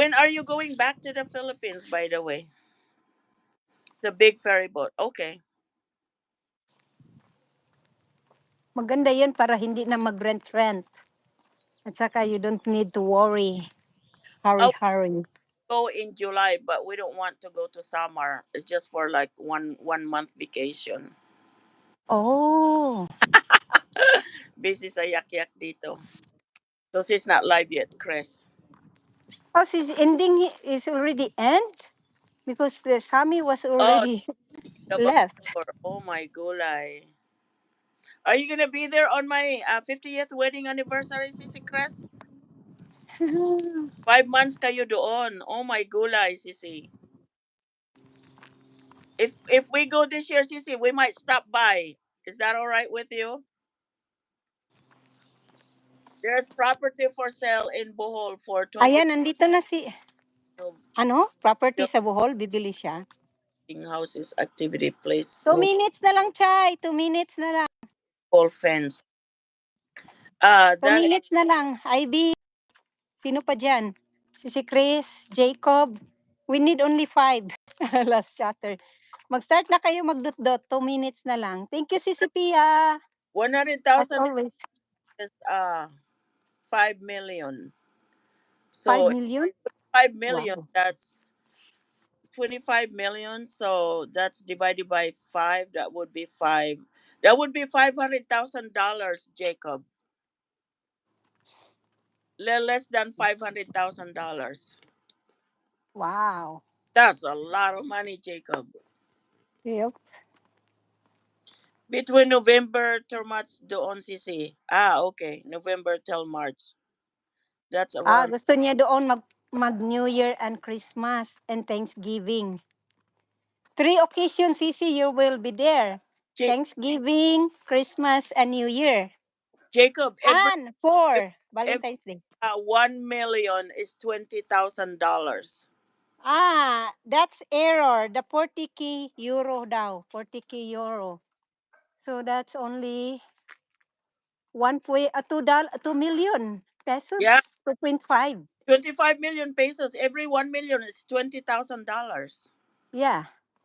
When are you going back to the Philippines, by the way? The big ferry boat. Okay. Maganda 'yan para hindi na mag-rent-rent. At saka you don't need to worry. Hurry, I'll hurry. go in July, but we don't want to go to Samar. It's just for like one month vacation. Oh. Busy sa yak-yak dito. So she's not live yet, Chris. Oh, since ending is already end? Because the Sammy was Oh, already about left. oh my gulay. Are you gonna be there on my 50th wedding anniversary, Sisi Chris? 5 months kayo doon. Oh my gulay, Sisi. If we go this year, Sisi, we might stop by. Is that all right with you? There's property for sale in Bohol for 20 Ayan, nandito na si ano, property sa building Bohol, bibili siya. houses, activity place, 2 so minutes na lang, Chay. 2 minutes na lang. whole fence. 2 That minutes na lang. Ivy, sino pa dyan? Si Chris, Jacob. We need only 5. Last chatter. Mag-start na kayo magdot-dot. 2 minutes na lang. Thank you, Sisi Pia. As 100,000 always. is 5 million. 5 So million? 5 million, Wow. that's 25 million. So that's divided by five. That would be five. That would be $500,000, Jacob. Less than $500,000. Wow. That's a lot of money, Jacob. Yep. Between November to March doon CC. Okay. November till March. That's around. Gusto niya doon mag New Year and Christmas and Thanksgiving. 3 occasions, Sisi, you will be there. Ja- Thanksgiving, Christmas, and New Year. Jacob, And 4, every Valentine's Day. 1 million is $20,000. That's error. The 40k euro daw. 40k euro. So that's only 2 million Yeah, pesos. 2.5. 25 million pesos. Every 1 million is $20,000. Yeah.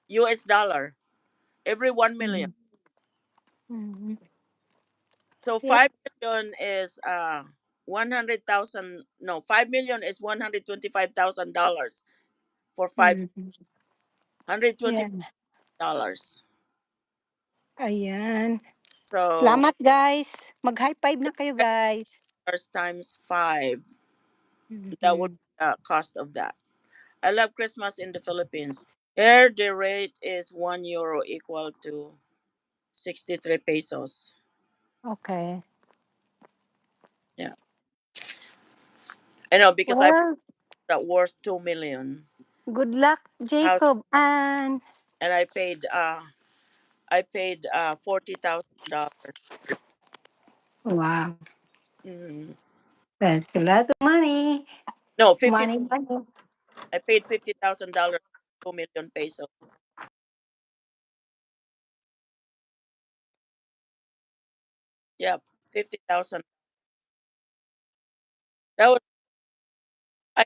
US dollar. Every 1 million. Mhm. Mhm. So Yep. 5 million is 100,000. No, 5 million is $125,000 for five Mhm. hundred twenty Yeah. dollars. Ayan. So Salamat guys. Mag-high five na kayo guys. dollars times five. That would Mhm. be the cost of that. I love Christmas in the Philippines. Here the rate is €1 equal to 63 pesos. Okay. Yeah. I know because I Well, that worth 2 million. good luck, House Jacob. And and I paid $40,000. wow, Mm-hmm. that's a lot of money. No, 50. Money, money. I paid $50,000, 2 million pesos. Yep, 50,000. That was I.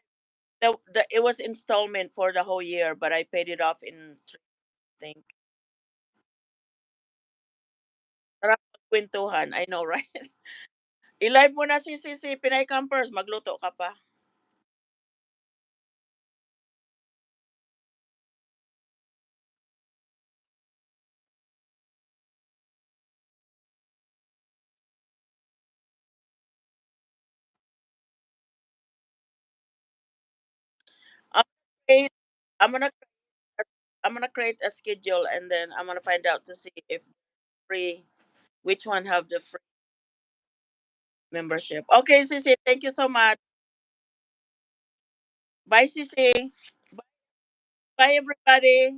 It was installment for the whole year, but I paid it off in three, I think. Sarap magkwentuhan. I know, right? I-live mo na si Pinay Campers. Magluto ka pa. I'm gonna create, I'm gonna I'm gonna create a schedule and then I'm gonna find out to see if free which one have the free membership. Okay, Sisi, thank you so much. Bye, Sisi. Bye, everybody.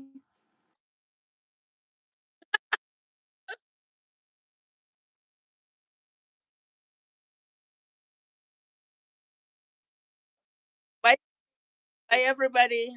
Bye, bye, everybody.